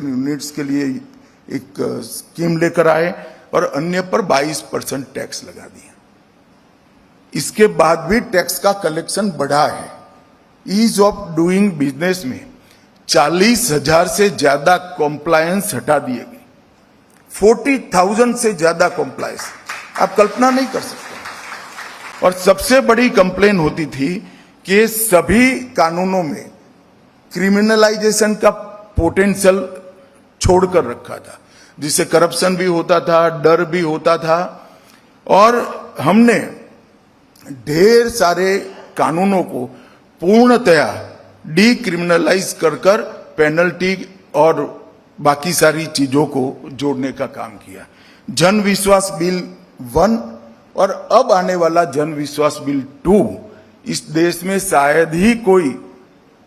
Units के लिए एक स्कीम लेकर आए और अन्य पर 22% टैक्स लगा दिया। इसके बाद भी टैक्स का कलेक्शन बढ़ा है। ईज ऑफ डूइंग बिजनेस में 40,000 से ज्यादा कॉम्प्लायंस हटा दिए गए, 40,000 से ज्यादा कॉम्प्लायंस, आप कल्पना नहीं कर सकते। और सबसे बड़ी कंप्लेन होती थी कि सभी कानूनों में क्रिमिनलाइजेशन का पोटेंशियल छोड़कर रखा था, जिससे करप्शन भी होता था, डर भी होता था। और हमने ढेर सारे कानूनों को पूर्णतया डीक्रिमिनलाइज कर पेनल्टी और बाकी सारी चीजों को जोड़ने का काम किया। जन विश्वास बिल 1 और अब आने वाला जन विश्वास बिल 2 इस देश में शायद ही कोई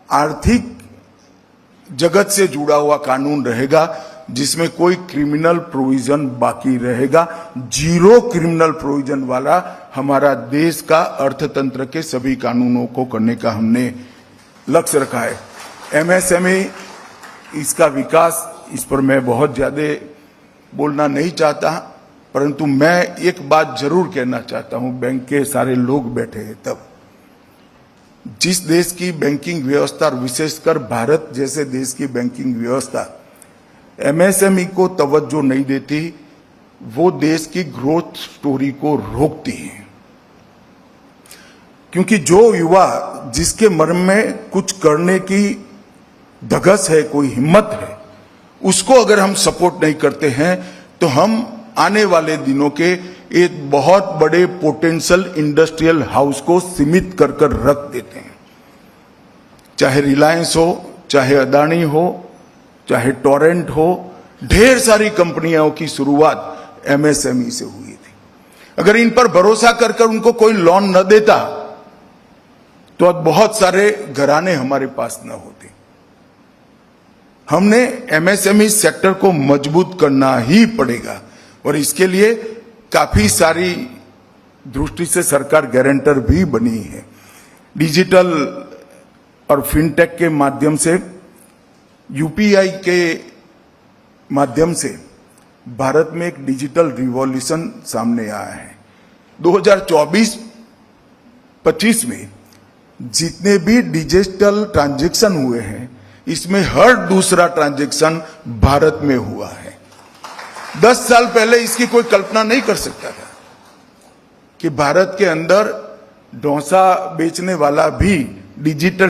आर्थिक जगत से जुड़ा हुआ कानून रहेगा जिसमें कोई क्रिमिनल प्रोविजन बाकी रहेगा। जीरो क्रिमिनल प्रोविजन वाला हमारा देश का अर्थतंत्र के सभी कानूनों को करने का हमने लक्ष्य रखा है। एमएसएमई, इसका विकास, इस पर मैं बहुत ज्यादा बोलना नहीं चाहता, परंतु मैं एक बात जरूर कहना चाहता हूं। बैंक के सारे लोग बैठे हैं, तब जिस देश की बैंकिंग व्यवस्था, विशेषकर भारत जैसे देश की बैंकिंग व्यवस्था एमएसएमई को तवज्जो नहीं देती, वो देश की ग्रोथ स्टोरी को रोकती है। क्योंकि जो युवा जिसके मन में कुछ करने की धगस है, कोई हिम्मत है, उसको अगर हम सपोर्ट नहीं करते हैं तो हम आने वाले दिनों के एक बहुत बड़े पोटेंशियल इंडस्ट्रियल हाउस को सीमित कर रख देते हैं। चाहे रिलायंस हो, चाहे अदानी हो, चाहे टोरेंट हो, ढेर सारी कंपनियों की शुरुआत एमएसएमई से हुई थी। अगर इन पर भरोसा कर उनको कोई लोन न देता तो अब बहुत सारे घराने हमारे पास न होते। हमने एमएसएमई सेक्टर को मजबूत करना ही पड़ेगा और इसके लिए काफी सारी दृष्टि से सरकार गारंटर भी बनी है। डिजिटल और फिनटेक के माध्यम से, यूपीआई के माध्यम से भारत में एक डिजिटल रिवॉल्यूशन सामने आया है। 2024-25 में जितने भी डिजिटल ट्रांजैक्शन हुए हैं, इसमें हर दूसरा ट्रांजैक्शन भारत में हुआ है। 10 साल पहले इसकी कोई कल्पना नहीं कर सकता था कि भारत के अंदर डोसा बेचने वाला भी डिजिटल